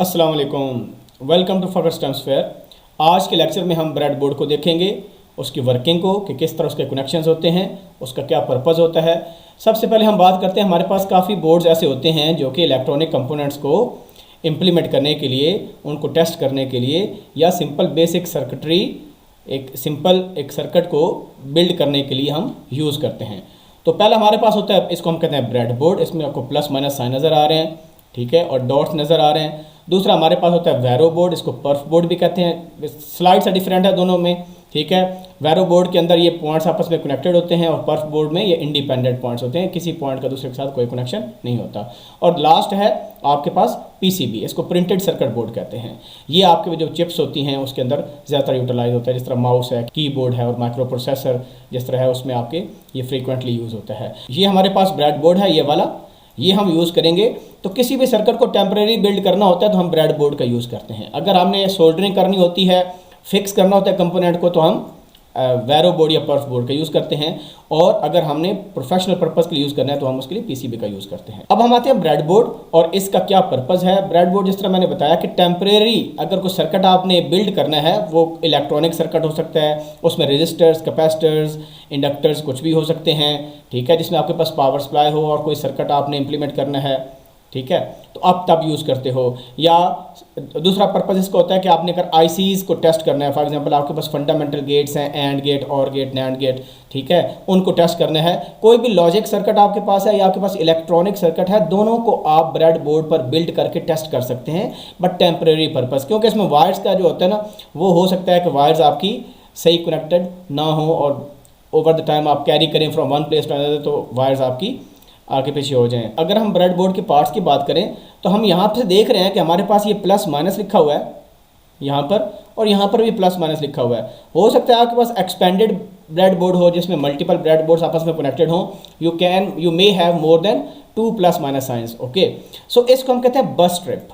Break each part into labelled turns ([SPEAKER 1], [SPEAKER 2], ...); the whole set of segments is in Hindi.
[SPEAKER 1] अस्सलाम वालेकुम, वेलकम टू फकर स्टम्स फेयर। आज के लेक्चर में हम ब्रेड बोर्ड को देखेंगे, उसकी वर्किंग को, कि किस तरह उसके कनेक्शंस होते हैं, उसका क्या पर्पज़ होता है। सबसे पहले हम बात करते हैं, हमारे पास काफ़ी बोर्ड्स ऐसे होते हैं जो कि इलेक्ट्रॉनिक कंपोनेंट्स को इम्प्लीमेंट करने के लिए, उनको टेस्ट करने के लिए, या सिंपल बेसिक सर्किटरी एक सर्किट को बिल्ड करने के लिए हम यूज़ करते हैं। तो पहला हमारे पास होता है, इसको हम कहते हैं ब्रेड बोर्ड। इसमें आपको प्लस माइनस साइन नज़र आ रहे हैं, ठीक है, और डॉट्स नज़र आ रहे हैं। दूसरा हमारे पास होता है वैरो बोर्ड, इसको पर्फ बोर्ड भी कहते हैं। स्लाइड से डिफरेंट है दोनों में, ठीक है। वैरो बोर्ड के अंदर ये पॉइंट्स आपस में कनेक्टेड होते हैं, और पर्फ बोर्ड में ये इंडिपेंडेंट पॉइंट्स होते हैं, किसी पॉइंट का दूसरे के साथ कोई कनेक्शन नहीं होता। और लास्ट है आपके पास पीसीबी, इसको प्रिंटेड सर्किट बोर्ड कहते हैं। ये आपके जो चिप्स होती हैं उसके अंदर ज़्यादातर यूटिलाइज होता है, जिस तरह माउस है, कीबोर्ड है और माइक्रो प्रोसेसर जिस तरह है, उसमें आपके ये फ्रीक्वेंटली यूज़ होता है। ये हमारे पास ब्रेड बोर्ड है, ये वाला, ये हम यूज़ करेंगे। तो किसी भी सर्किट को टेम्परेरी बिल्ड करना होता है तो हम ब्रेड बोर्ड का यूज़ करते हैं। अगर हमने सोल्डरिंग करनी होती है, फिक्स करना होता है कंपोनेंट को, तो हम वैरो बोर्ड या पर्फ बोर्ड का यूज़ करते हैं। और अगर हमने प्रोफेशनल पर्पज़ के लिए यूज़ करना है तो हम उसके लिए पीसीबी का यूज़ करते हैं। अब हम आते हैं ब्रेड बोर्ड और इसका क्या पर्पज़ है। ब्रेड बोर्ड जिस तरह मैंने बताया कि टेम्परेरी अगर कोई सर्किट आपने बिल्ड करना है, वो इलेक्ट्रॉनिक सर्किट हो सकता है, उसमें रजिस्टर्स, कैपेसिटर्स, इंडक्टर्स कुछ भी हो सकते हैं, ठीक है, जिसमें आपके पास पावर सप्लाई हो और कोई सर्किट आपने इम्प्लीमेंट करना है, ठीक है, तो आप तब यूज़ करते हो। या दूसरा पर्पज़ इसका होता है कि आपने अगर आईसीज़ को टेस्ट करना है, फॉर एग्जांपल आपके पास फंडामेंटल गेट्स हैं, एंड गेट, और गेट, नैंड गेट, ठीक है, उनको टेस्ट करना है। कोई भी लॉजिक सर्किट आपके पास है या आपके पास इलेक्ट्रॉनिक सर्किट है, दोनों को आप ब्रेड बोर्ड पर बिल्ड करके टेस्ट कर सकते हैं, बट टेम्परेरी पर्पज़, क्योंकि इसमें वायर्स का जो होता है ना, वो हो सकता है कि वायर्स आपकी सही कनेक्टेड ना हो और ओवर द टाइम आप कैरी करें from one place to another, तो वायर्स आपकी आगे पीछे हो जाएं। अगर हम ब्रेड बोर्ड के पार्ट्स की बात करें तो हम यहाँ से देख रहे हैं कि हमारे पास ये प्लस माइनस लिखा हुआ है यहाँ पर, और यहाँ पर भी प्लस माइनस लिखा हुआ है। हो सकता है आपके पास एक्सपेंडेड ब्रेड बोर्ड हो जिसमें मल्टीपल ब्रेड बोर्ड्स आपस में कनेक्टेड हों। You may have more than 2 plus minus signs, okay. So इसको हम कहते हैं बस स्ट्रिप।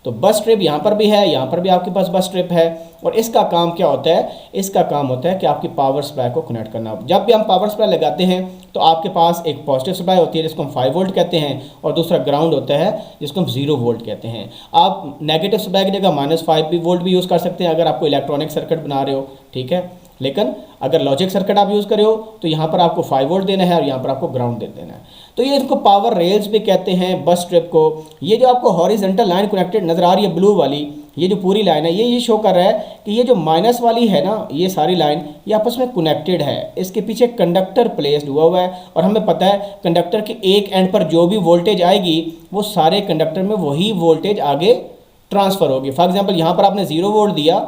[SPEAKER 1] तो बस स्ट्रिप यहाँ पर भी है, यहाँ पर भी आपके पास बस स्ट्रिप है। और इसका काम क्या होता है? इसका काम होता है कि आपकी पावर सप्लाई को कनेक्ट करना। जब भी हम पावर सप्लाई लगाते हैं तो आपके पास एक पॉजिटिव सप्लाई होती है जिसको हम 5 वोल्ट कहते हैं, और दूसरा ग्राउंड होता है जिसको हम 0 वोल्ट कहते हैं। आप नेगेटिव सप्लाई की जगह -5 वोल्ट भी यूज़ कर सकते हैं अगर आपको इलेक्ट्रॉनिक सर्किट बना रहे हो, ठीक है। लेकिन अगर लॉजिक सर्किट आप यूज़ करे हो तो यहाँ पर आपको 5 वोल्ट देना है और यहाँ पर आपको ग्राउंड दे देना है। तो ये इसको पावर रेल्स भी कहते हैं, बस स्ट्रिप को। ये जो आपको हॉरिजॉन्टल लाइन कनेक्टेड नज़र आ रही है ब्लू वाली, ये जो पूरी लाइन है, ये शो कर रहा है कि ये जो माइनस वाली है ना, ये सारी लाइन ये आपस में कनेक्टेड है। इसके पीछे कंडक्टर प्लेस्ड हुआ है, और हमें पता है कंडक्टर के एक एंड पर जो भी वोल्टेज आएगी वो सारे कंडक्टर में वही वोल्टेज आगे ट्रांसफ़र होगी। फॉर एग्जाम्पल यहाँ पर आपने 0 वोल्ट दिया,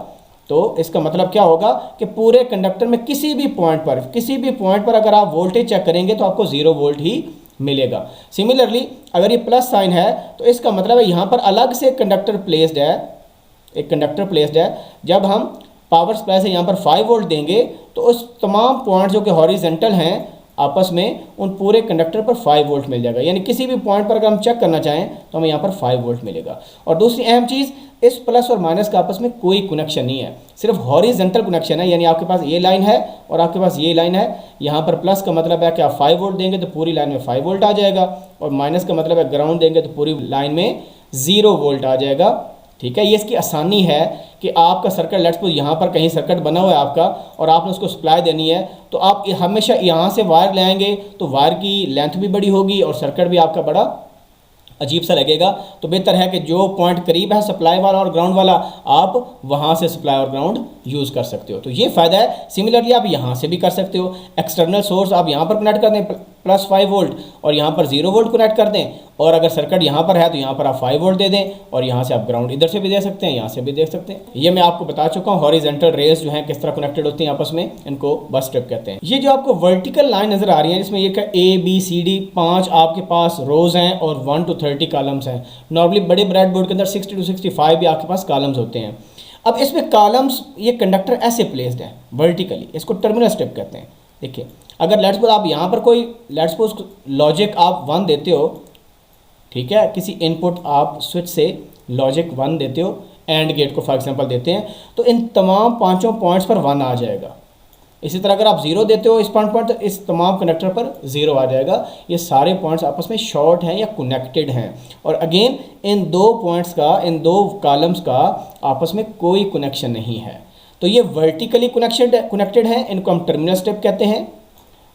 [SPEAKER 1] तो इसका मतलब क्या होगा कि पूरे कंडक्टर में किसी भी पॉइंट पर अगर आप वोल्टेज चेक करेंगे तो आपको 0 वोल्ट ही मिलेगा। सिमिलरली अगर ये प्लस साइन है तो इसका मतलब है यहाँ पर अलग से कंडक्टर प्लेस्ड है, एक कंडक्टर प्लेस्ड है। जब हम पावर सप्लाई से यहाँ पर 5 वोल्ट देंगे तो उस तमाम पॉइंट जो कि हॉरिजेंटल हैं आपस में, उन पूरे कंडक्टर पर 5 वोल्ट मिल जाएगा। यानी किसी भी पॉइंट पर अगर हम चेक करना चाहें तो हमें यहाँ पर 5 वोल्ट मिलेगा। और दूसरी अहम चीज़, इस प्लस और माइनस का आपस में कोई कनेक्शन नहीं है, सिर्फ हॉरिजेंटल कनेक्शन है। यानी आपके पास ये लाइन है और आपके पास ये लाइन है। यहाँ पर प्लस का मतलब है कि आप 5 वोल्ट देंगे तो पूरी लाइन में 5 वोल्ट आ जाएगा, और माइनस का मतलब है ग्राउंड देंगे तो पूरी लाइन में 0 वोल्ट आ जाएगा, ठीक है। ये इसकी आसानी है कि आपका सर्किट, लेट्स सपोज यहाँ पर कहीं सर्किट बना हुआ है आपका और आपने उसको सप्लाई देनी है, तो आप हमेशा यहाँ से वायर ले आएंगे तो वायर की लेंथ भी बड़ी होगी और सर्किट भी आपका बड़ा अजीब सा लगेगा। तो बेहतर है कि जो पॉइंट करीब है सप्लाई वाला और ग्राउंड वाला, आप वहाँ से सप्लाई और ग्राउंड यूज़ कर सकते हो। तो ये फ़ायदा है। सिमिलरली आप यहाँ से भी कर सकते हो। एक्सटर्नल सोर्स आप यहाँ पर कनेक्ट कर दें प्लस 5 वोल्ट, और यहाँ पर 0 वोल्ट कनेक्ट कर दें, और अगर सर्किट यहाँ पर है तो यहाँ पर आप 5 वोल्ट दे दें, और यहाँ से आप ग्राउंड इधर से भी दे सकते हैं, यहाँ से भी दे सकते हैं। ये मैं आपको बता चुका हूँ हॉरिजॉन्टल रेस जो हैं किस तरह कनेक्टेड होती हैं आपस में, इनको बस स्ट्रिप कहते हैं। ये जो आपको वर्टिकल लाइन नज़र आ रही है जिसमें ये ABCD 5 आपके पास रोज़ हैं और 1 to 30 कॉलम्स हैं। नॉर्मली बड़े ब्रेड बोर्ड के अंदर 60 to 65 भी आपके पास कॉलम्स होते हैं। अब इसमें कॉलम्स, ये कंडक्टर ऐसे प्लेस्ड हैं वर्टिकली, इसको टर्मिनल स्ट्रिप कहते हैं। देखिए, अगर लेट्स सपोज आप यहाँ पर कोई लेट्स सपोज लॉजिक आप 1 देते हो, ठीक है, किसी इनपुट आप स्विच से लॉजिक 1 देते हो, एंड गेट को फॉर एग्जांपल देते हैं, तो इन तमाम 5 पॉइंट्स पर 1 आ जाएगा। इसी तरह अगर आप जीरो देते हो इस पॉइंट पर, तो इस तमाम कनेक्टर पर जीरो आ जाएगा। ये सारे पॉइंट्स आपस में शॉर्ट हैं या कनेक्टेड हैं। और अगेन इन दो पॉइंट्स का, इन दो कॉलम्स का आपस में कोई कनेक्शन नहीं है। तो ये वर्टिकली कनेक्टेड है, इनको हम टर्मिनल स्ट्रिप कहते हैं।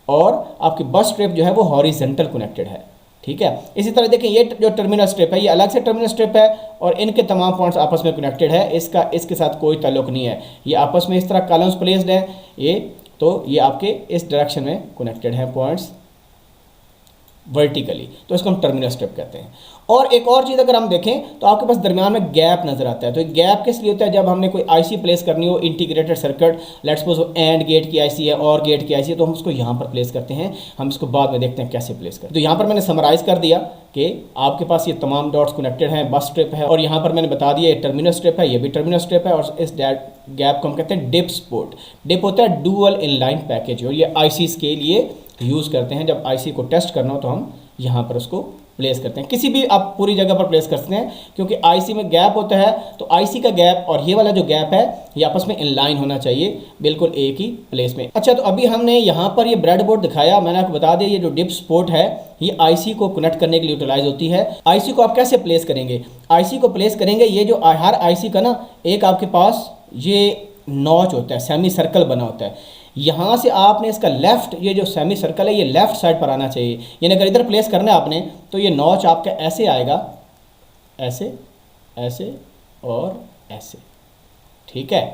[SPEAKER 1] और आपकी बस स्ट्रिप जो है वो हॉरिजेंटल कनेक्टेड है, ठीक है। इसी तरह देखिए ये जो टर्मिनल स्ट्रिप है ये अलग से टर्मिनल स्ट्रिप है और इनके तमाम पॉइंट्स आपस में कनेक्टेड है, इसका इसके साथ कोई ताल्लुक नहीं है। ये आपस में इस तरह कॉलम्स प्लेस्ड हैं ये, तो ये आपके इस डायरेक्शन में कनेक्टेड हैं पॉइंट्स वर्टिकली, तो इसको हम टर्मिनल स्ट्रिप कहते हैं। और एक और चीज़ अगर हम देखें तो आपके पास दरमियान में गैप नज़र आता है। तो गैप किस लिए होता है? जब हमने कोई आईसी प्लेस करनी हो, integrated circuit, let's suppose and gate की आईसी है और गेट की आईसी है, तो हम उसको यहाँ पर प्लेस करते हैं। हम इसको बाद में देखते हैं कैसे प्लेस करते हैं। तो यहाँ पर मैंने समराइज़ कर दिया कि आपके पास ये तमाम डॉट्स कनेक्टेड हैं, बस स्ट्रिप है, और यहाँ पर मैंने बता दिया ये टर्मिनल स्ट्रिप है, ये भी टर्मिनल स्ट्रिप है। और इस गैप को हम कहते हैं डिप सपोर्ट। डिप होता है डुअल इनलाइन पैकेज, और ये आईसीज़ के लिए यूज़ करते हैं। जब आईसी को टेस्ट करना हो तो हम यहाँ पर उसको प्लेस करते हैं। किसी भी आप पूरी जगह पर प्लेस कर सकते हैं, क्योंकि आईसी में गैप होता है, तो आईसी का गैप और ये वाला जो गैप है ये आपस में इनलाइन होना चाहिए, बिल्कुल एक ही प्लेस में। अच्छा, तो अभी हमने यहाँ पर ये ब्रेडबोर्ड दिखाया, मैंने आपको बता दिया ये जो डिप सपोर्ट है ये आईसी को कनेक्ट करने के लिए यूटिलाइज होती है। आईसी को आप कैसे प्लेस करेंगे? आईसी को प्लेस करेंगे, ये जो हर आईसी का ना एक आपके पास ये नॉच होता है, सेमी सर्कल बना होता है। यहाँ से आपने इसका लेफ़्ट, ये जो सेमी सर्कल है ये लेफ़्ट साइड पर आना चाहिए। यानी अगर इधर प्लेस करना है आपने तो ये नॉच आपका ऐसे आएगा, ऐसे, ऐसे और ऐसे, ठीक है।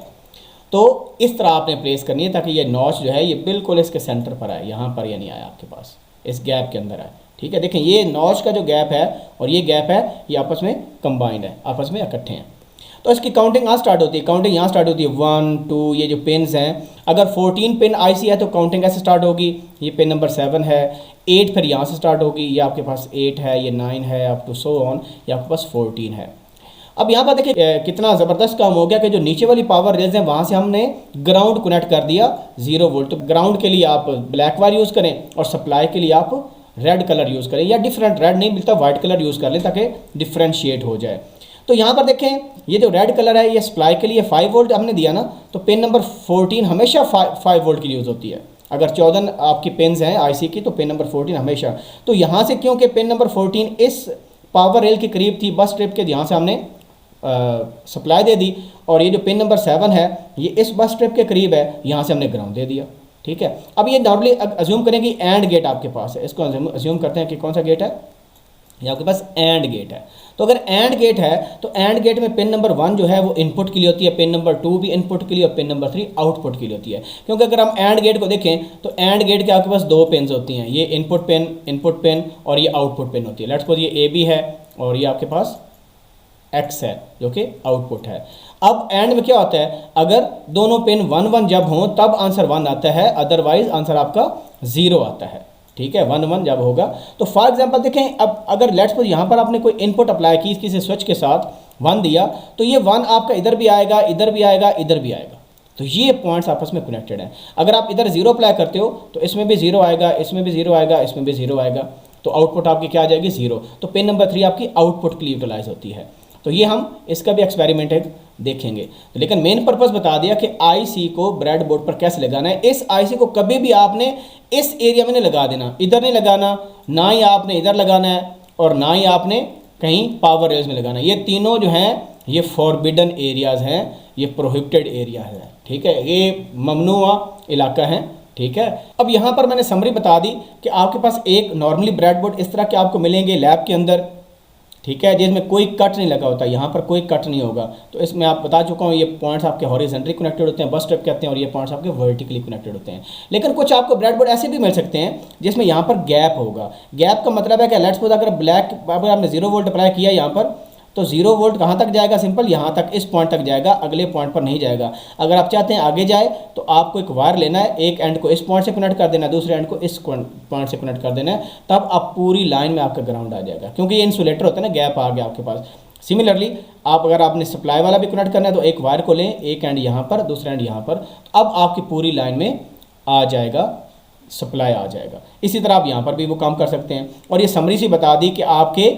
[SPEAKER 1] तो इस तरह आपने प्लेस करनी है ताकि ये नॉच जो है ये बिल्कुल इसके सेंटर पर आए, यहाँ पर ये नहीं आया आपके पास, इस गैप के अंदर आए, ठीक है। देखें ये नॉच का जो गैप है और ये गैप है ये आपस में कंबाइंड है, आपस में इकट्ठे हैं। तो इसकी काउंटिंग यहाँ स्टार्ट होती है, काउंटिंग यहाँ स्टार्ट होती है 1 2, ये जो पिन्स हैं, अगर 14 पिन आईसी है तो काउंटिंग ऐसे स्टार्ट होगी, ये पिन नंबर 7 है, 8 फिर यहाँ से स्टार्ट होगी, ये आपके पास 8 है, ये 9 है, अप टू सो ऑन, ये आपके पास 14 है। अब यहाँ पर देखिए कितना ज़बरदस्त काम हो गया कि जो नीचे वाली पावर रेल्स हैं वहाँ से हमने ग्राउंड कनेक्ट कर दिया 0 वोल्ट। तो ग्राउंड के लिए आप ब्लैक वायर यूज़ करें और सप्लाई के लिए आप रेड कलर यूज़ करें, या डिफरेंट, रेड नहीं मिलता वाइट कलर यूज़ कर लें ताकि डिफ्रेंशिएट हो जाए। तो यहाँ पर देखें ये जो रेड कलर है ये सप्लाई के लिए 5 वोल्ट हमने दिया ना, तो पिन नंबर 14 हमेशा 5 वोल्ट की यूज़ होती है। अगर 14 आपकी पिन्स हैं आईसी की तो पिन नंबर 14 हमेशा। तो यहाँ से क्योंकि पिन नंबर 14 इस पावर रेल के करीब थी बस स्ट्रिप के, यहाँ से हमने सप्लाई दे दी, और ये जो पिन नंबर 7 है ये इस बस स्ट्रिप के करीब है, यहाँ से हमने ग्राउंड दे दिया, ठीक है। अब ये नॉर्मली अज्यूम करें कि एंड गेट आपके पास है, इसको अज्यूम करते हैं कि कौन सा गेट है, ये आपके पास एंड गेट है। तो अगर एंड गेट है तो एंड गेट में पिन नंबर 1 जो है वो इनपुट के लिए होती है, पिन नंबर 2 भी इनपुट के लिए और पिन नंबर 3 आउटपुट के लिए होती है। क्योंकि अगर हम एंड गेट को देखें तो एंड गेट के आपके पास 2 पिन्स होती हैं, ये इनपुट पिन और ये आउटपुट पिन होती है। लेट्स सपोज ये ए बी है और ये आपके पास एक्स है जो कि आउटपुट है। अब एंड में क्या होता है, अगर दोनों पिन 1 1 जब हों तब आंसर 1 आता है, अदरवाइज आंसर आपका 0 आता है, ठीक है। 1 1 जब होगा तो फॉर एग्जांपल देखें, अब अगर लेट्स सपोज यहाँ पर आपने कोई इनपुट अप्लाई की किसी स्विच के साथ 1 दिया, तो ये 1 आपका इधर भी आएगा, इधर भी आएगा, इधर भी आएगा। तो ये पॉइंट्स आपस में कनेक्टेड हैं। अगर आप इधर 0 अप्लाई करते हो तो इसमें भी 0 आएगा, इसमें भी 0 आएगा, इसमें भी 0 आएगा, तो आउटपुट आपकी क्या आ जाएगी 0। तो पिन नंबर 3 आपकी आउटपुट के लिए यूटिलाइज होती है। तो ये हम इसका भी एक्सपेरिमेंट देखेंगे। तो लेकिन मेन पर्पस बता दिया कि आईसी को ब्रेडबोर्ड पर कैसे लगाना है। इस आईसी को कभी भी आपने इस एरिया में नहीं लगा देना, इधर नहीं लगाना, ना ही आपने इधर लगाना है और ना ही आपने कहीं पावर रेल्स में लगाना है। ये तीनों जो हैं ये फॉरबिडन एरियाज़ हैं, ये प्रोहिबिटेड एरिया है, ठीक है, ये ममनुआ इलाका है, ठीक है। अब यहाँ पर मैंने समरी बता दी कि आपके पास एक नॉर्मली ब्रेडबोर्ड इस तरह के आपको मिलेंगे लैब के अंदर, ठीक है, जिसमें कोई कट नहीं लगा होता, यहाँ पर कोई कट नहीं होगा। तो इसमें आप बता चुका हूँ ये पॉइंट्स आपके हॉरिजॉन्टली कनेक्टेड होते हैं, बस स्ट्रिप कहते हैं, और ये पॉइंट्स आपके वर्टिकली कनेक्टेड होते हैं। लेकिन कुछ आपको ब्रेडबोर्ड ऐसे भी मिल सकते हैं जिसमें यहाँ पर गैप होगा। गैप का मतलब है कि लेट्स सपोज अगर अगर आपने 0 वोल्ट अप्लाई किया यहाँ पर, तो 0 वोल्ट कहाँ तक जाएगा, सिंपल यहाँ तक, इस पॉइंट तक जाएगा, अगले पॉइंट पर नहीं जाएगा। अगर आप चाहते हैं आगे जाए तो आपको एक वायर लेना है, एक एंड को इस पॉइंट से कनेक्ट कर देना है, दूसरे एंड को इस पॉइंट से कनेक्ट कर देना है, तब आप पूरी लाइन में आपका ग्राउंड आ जाएगा, क्योंकि ये इंसुलेटर होता है ना, गैप आ गया आपके पास। सिमिलरली आप अगर आपने सप्लाई वाला भी कनेक्ट करना है तो एक वायर को लें, एक एंड यहाँ पर, दूसरा एंड यहाँ पर, तो अब आपकी पूरी लाइन में आ जाएगा, सप्लाई आ जाएगा। इसी तरह आप यहाँ पर भी वो काम कर सकते हैं। और ये समरी सी बता दी कि आपके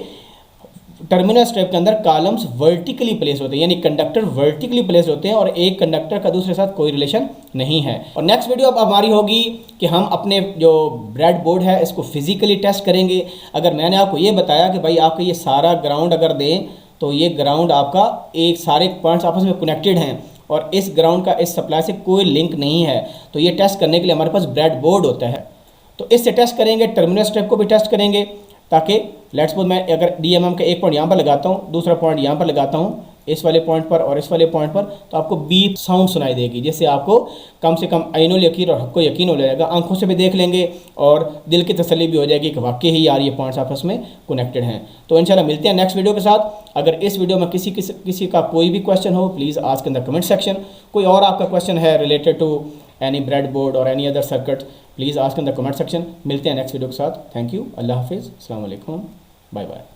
[SPEAKER 1] टर्मिनल स्ट्रिप के अंदर कॉलम्स वर्टिकली प्लेस होते हैं, यानी कंडक्टर वर्टिकली प्लेस होते हैं और एक कंडक्टर का दूसरे साथ कोई रिलेशन नहीं है। और नेक्स्ट वीडियो अब हमारी होगी कि हम अपने जो ब्रेड बोर्ड है इसको फिजिकली टेस्ट करेंगे। अगर मैंने आपको ये बताया कि भाई आपका ये सारा ग्राउंड अगर दें तो ये ग्राउंड आपका एक सारे पॉइंट्स आपस में कनेक्टेड हैं और इस ग्राउंड का इस सप्लाई से कोई लिंक नहीं है, तो ये टेस्ट करने के लिए हमारे पास ब्रेड बोर्ड होता है। तो इससे टेस्ट करेंगे, टर्मिनल स्ट्रिप को भी टेस्ट करेंगे, ताकि लेट्स सपोज मैं अगर DMM का एक पॉइंट यहाँ पर लगाता हूँ, दूसरा पॉइंट यहाँ पर लगाता हूँ, इस वाले पॉइंट पर और इस वाले पॉइंट पर, तो आपको बीप साउंड सुनाई देगी, जिससे आपको कम से कम आइनुल यकीन और हक्को यकीन हो जाएगा। आंखों से भी देख लेंगे और दिल की तसल्ली भी हो जाएगी कि वाकई ही यार ये पॉइंट्स आपस में कनेक्टेड हैं। तो इंशाल्लाह मिलते हैं नेक्स्ट वीडियो के साथ। अगर इस वीडियो में किसी का कोई भी क्वेश्चन हो, please ask in the comment section. कोई और आपका क्वेश्चन है related to any bread board और any other circuit, please ask in the comment section. मिलते हैं नेक्स्ट वीडियो के साथ। थैंक यू, अल्लाह हाफिज़, अस्सलाम वालेकुम, बाय बाय।